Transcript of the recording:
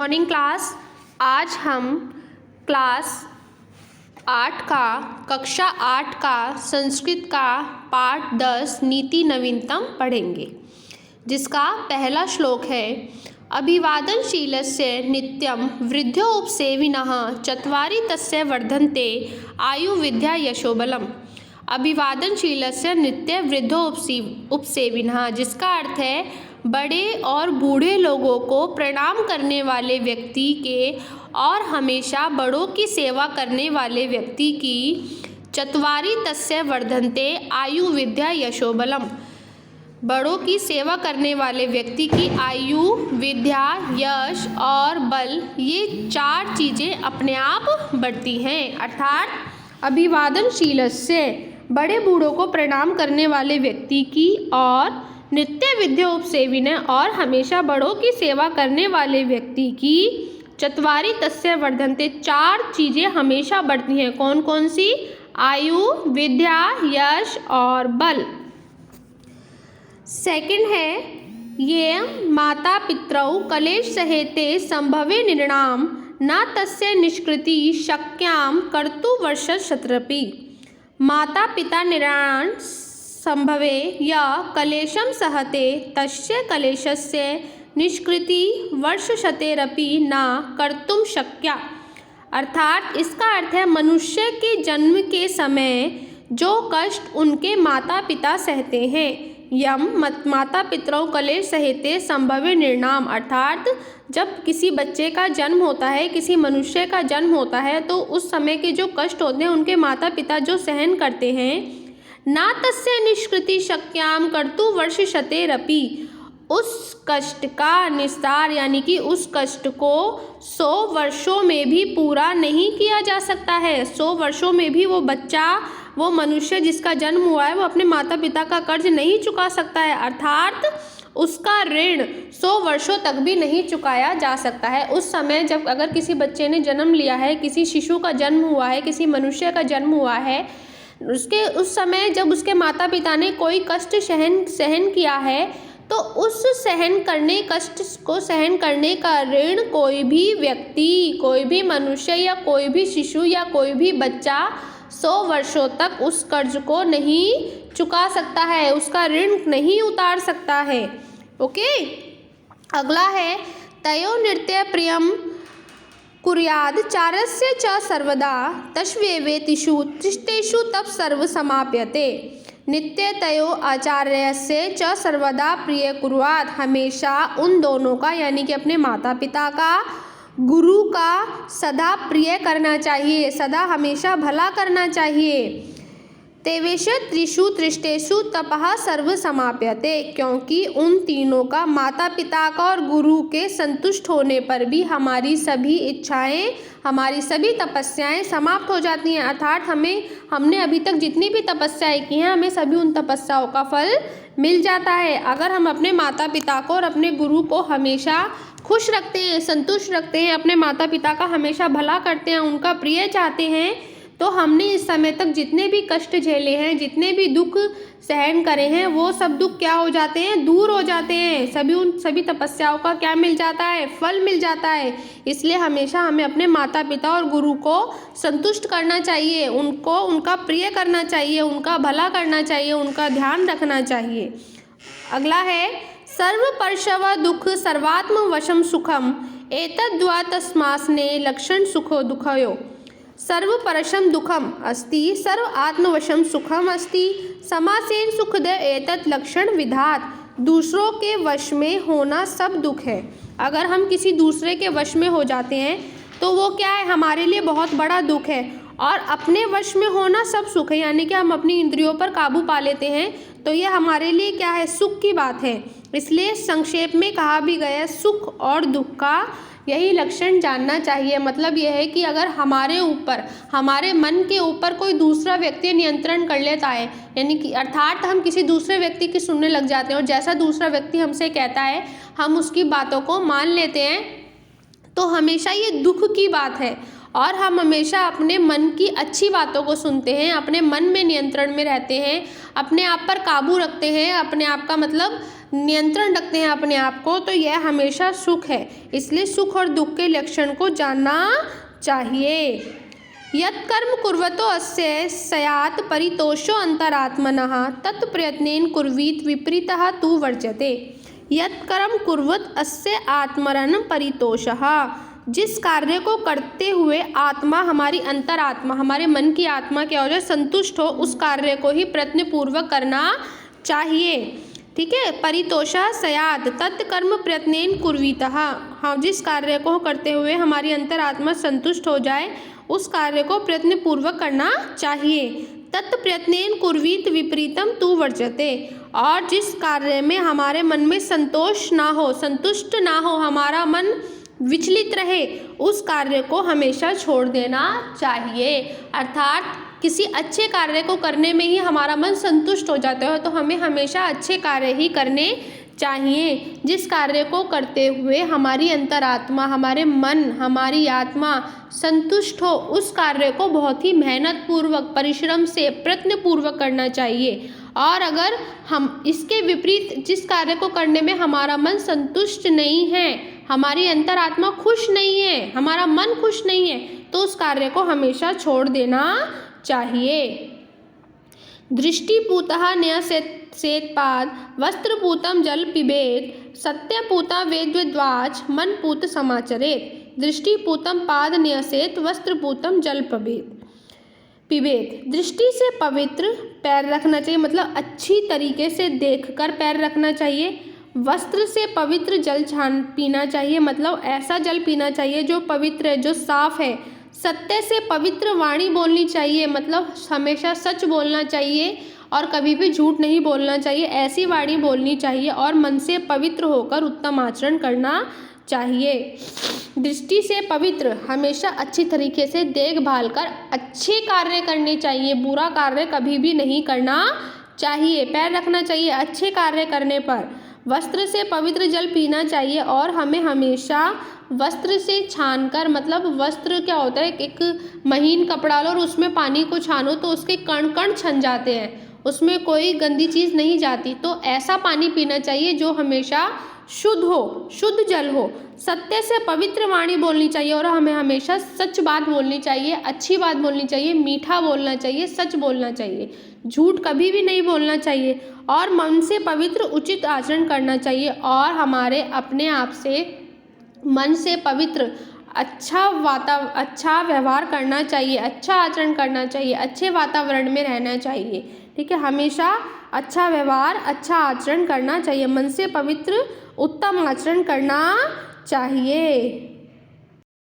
Morning class. आज हम class 8 का कक्षा 8 का संस्कृत का पाठ 10 नीति नवीनतम पढ़ेंगे, जिसका पहला श्लोक है अभिवादनशीलस्य नित्यं वृद्धोपसेविनः चत्वारि तस्य वर्धन्ते आयु विद्या यशोबलम। अभिवादनशीलस्य नित्य वृद्धोपसेविनः, जिसका अर्थ है बड़े और बूढ़े लोगों को प्रणाम करने वाले व्यक्ति के और हमेशा बड़ों की सेवा करने वाले व्यक्ति की चत्वारि तस्य वर्धन्ते आयु विद्या यशोबलम। बड़ों की सेवा करने वाले व्यक्ति की आयु, विद्या, यश और बल, ये चार चीज़ें अपने आप बढ़ती हैं। अर्थात अभिवादनशीलस्य, बड़े बूढ़ों को प्रणाम करने वाले व्यक्ति की, और नित्य विद्योपसेविनः, और हमेशा बड़ों की सेवा करने वाले व्यक्ति की चत्वारि तस्य वर्धन्ते, चार चीज़ें हमेशा बढ़ती हैं। कौन कौन सी? आयु, विद्या, यश और बल। सेकंड है ये माता पितरौ कलेश सहेते संभवे निर्णाम न तस्य निष्कृति शक्याम कर्तुवर्षशतरपि। माता पिता निर्णाम संभवे या कलेशम सहते तस्य कलेशस्य निष्कृति वर्षशतेरपि न कर्तुम शक्या। अर्थात इसका अर्थ है मनुष्य के जन्म के समय जो कष्ट उनके माता पिता सहते हैं, यम माता पितरौ कलेश सहेते संभवे निर्णाम। अर्थात जब किसी बच्चे का जन्म होता है, किसी मनुष्य का जन्म होता है, तो उस समय के जो कष्ट होते हैं उनके माता पिता जो सहन करते हैं, ना तस्य निष्कृति शक्याम कर्तुवर्षशतेरपि, उस कष्ट का निस्तार यानी कि उस कष्ट को 100 वर्षों में भी पूरा नहीं किया जा सकता है। 100 वर्षों में भी वो बच्चा, वो मनुष्य जिसका जन्म हुआ है, वो अपने माता पिता का कर्ज नहीं चुका सकता है। अर्थात उसका ऋण 100 वर्षों तक भी नहीं चुकाया जा सकता है। उस समय जब अगर किसी बच्चे ने जन्म लिया है, किसी शिशु का जन्म हुआ है, किसी मनुष्य का जन्म हुआ है, उस समय जब उसके माता पिता ने कोई कष्ट सहन किया है, तो उस कष्ट को सहन करने का ऋण कोई भी व्यक्ति, कोई भी मनुष्य या कोई भी शिशु या कोई भी बच्चा 100 वर्षों तक उस कर्ज को नहीं चुका सकता है, उसका ऋण नहीं उतार सकता है। ओके, अगला है तयो नृत्य प्रियम कुर्याद चारस्य च सर्वदा तस्वेवेतिषु त्रिष्टेषु तप सर्व समाप्यते। नित्य तयो आचार्यस्य च सर्वदा प्रिय कुर्याद, हमेशा उन दोनों का यानी कि अपने माता पिता का, गुरु का सदा प्रिय करना चाहिए, सदा हमेशा भला करना चाहिए। तेवेश त्रिषु त्रिष्टेषु तपः सर्व समाप्यते, क्योंकि उन तीनों का, माता पिता का और गुरु के संतुष्ट होने पर भी हमारी सभी इच्छाएं, हमारी सभी तपस्याएं समाप्त हो जाती हैं। अर्थात हमने अभी तक जितनी भी तपस्याएं की हैं, हमें सभी उन तपस्याओं का फल मिल जाता है। अगर हम अपने माता पिता को और अपने गुरु को हमेशा खुश रखते हैं, संतुष्ट रखते हैं, अपने माता पिता का हमेशा भला करते हैं, उनका प्रिय चाहते हैं, तो हमने इस समय तक जितने भी कष्ट झेले हैं, जितने भी दुख सहन करे हैं, वो सब दुख क्या हो जाते हैं? दूर हो जाते हैं। उन सभी तपस्याओं का क्या मिल जाता है? फल मिल जाता है। इसलिए हमेशा हमें अपने माता पिता और गुरु को संतुष्ट करना चाहिए, उनको उनका प्रिय करना चाहिए, उनका भला करना चाहिए, उनका ध्यान रखना चाहिए। अगला है सर्वपर्शव दुख सर्वात्म वशम सुखम एतद्वा तस्मास्ने लक्षण सुखो दुखयो। सर्वपरशम दुखम अस्ति सर्व आत्मवशम सुखम अस्ति समासेन सुखद एतत् लक्षण विधात। दूसरों के वश में होना सब दुख है। अगर हम किसी दूसरे के वश में हो जाते हैं तो वो क्या है? हमारे लिए बहुत बड़ा दुख है। और अपने वश में होना सब सुख है, यानी कि हम अपनी इंद्रियों पर काबू पा लेते हैं, तो ये हमारे लिए क्या है? सुख की बात है। इसलिए संक्षेप में कहा भी गया है, सुख और दुख का यही लक्षण जानना चाहिए। मतलब यह है कि अगर हमारे ऊपर, हमारे मन के ऊपर कोई दूसरा व्यक्ति नियंत्रण कर लेता है, यानी कि अर्थात हम किसी दूसरे व्यक्ति की सुनने लग जाते हैं और जैसा दूसरा व्यक्ति हमसे कहता है हम उसकी बातों को मान लेते हैं, तो हमेशा ये दुख की बात है। और हम हमेशा अपने मन की अच्छी बातों को सुनते हैं, अपने मन में नियंत्रण में रहते हैं, अपने आप पर काबू रखते हैं, अपने आप का मतलब नियंत्रण रखते हैं अपने आप को, तो यह हमेशा सुख है। इसलिए सुख और दुख के लक्षण को जानना चाहिए। यत् कर्म कुर्वतो अस्य स्यात् परितोषो अंतरात्मनः तत्प्रयत्नेन कुर्वीत विपरीतः तु वर्जते। यत् कर्म कुर्वत अस्य आत्मरन परितोषः, जिस कार्य को करते हुए आत्मा, हमारी अंतरात्मा, हमारे मन की आत्मा क्या हो जाए, संतुष्ट हो, उस कार्य को ही प्रयत्नपूर्वक करना चाहिए। ठीक है। परितोषः स्यात् तत्कर्म प्रयत्नेन कुर्वीतः, हाँ, जिस कार्य को करते हुए हमारी अंतरात्मा संतुष्ट हो जाए उस कार्य को प्रयत्नपूर्वक करना चाहिए। तत्प्रयत्नेन कुर्वीत विपरीतम तु वर्जते, और जिस कार्य में हमारे मन में संतोष ना हो, संतुष्ट ना हो, हमारा मन विचलित रहे, उस कार्य को हमेशा छोड़ देना चाहिए। अर्थात किसी अच्छे कार्य को करने में ही हमारा मन संतुष्ट हो जाता है, तो हमें हमेशा अच्छे कार्य ही करने चाहिए। जिस कार्य को करते हुए हमारी अंतरात्मा, हमारे मन, हमारी आत्मा संतुष्ट हो, उस कार्य को बहुत ही मेहनत पूर्वक, परिश्रम से, प्रयत्नपूर्वक करना चाहिए। और अगर हम इसके विपरीत जिस कार्य को करने में हमारा मन संतुष्ट नहीं है, हमारी अंतरात्मा खुश नहीं है, हमारा मन खुश नहीं है, तो उस कार्य को हमेशा छोड़ देना चाहिए। दृष्टिपूतः न्यसेत्पाद वस्त्रपूतं जल पिबेत सत्यपूता वेदविद्वाच मनपूत समाचरेत। दृष्टिपूतं पाद न्यसेत वस्त्रपूतं जल पिबेत। दृष्टि से पवित्र पैर रखना चाहिए, मतलब अच्छी तरीके से देखकर पैर रखना चाहिए। वस्त्र से पवित्र जल पीना चाहिए, मतलब ऐसा जल पीना चाहिए जो पवित्र है, जो साफ है। सत्य से पवित्र वाणी बोलनी चाहिए, मतलब हमेशा सच बोलना चाहिए और कभी भी झूठ नहीं बोलना चाहिए, ऐसी वाणी बोलनी चाहिए। और मन से पवित्र होकर उत्तम आचरण करना चाहिए। दृष्टि से पवित्र, हमेशा अच्छी तरीके से देखभाल कर अच्छे कार्य करने चाहिए, बुरा कार्य कभी भी नहीं करना चाहिए। पैर रखना चाहिए अच्छे कार्य करने पर। वस्त्र से पवित्र जल पीना चाहिए, और हमें हमेशा वस्त्र से छानकर, मतलब वस्त्र क्या होता है, एक महीन कपड़ा लो और उसमें पानी को छानो तो उसके कण कण छन जाते हैं, उसमें कोई गंदी चीज़ नहीं जाती। तो ऐसा पानी पीना चाहिए जो हमेशा शुद्ध हो, शुद्ध जल हो। सत्य से पवित्र वाणी बोलनी चाहिए, और हमें हमेशा सच बात बोलनी चाहिए, अच्छी बात बोलनी चाहिए, मीठा बोलना चाहिए, सच बोलना चाहिए, झूठ कभी भी नहीं बोलना चाहिए। और मन से पवित्र उचित आचरण करना चाहिए, और हमारे अपने आप से मन से पवित्र अच्छा व्यवहार करना चाहिए, अच्छा आचरण करना चाहिए, अच्छे वातावरण में रहना चाहिए। ठीक है। हमेशा अच्छा व्यवहार, अच्छा आचरण करना चाहिए, मन से पवित्र उत्तम आचरण करना चाहिए।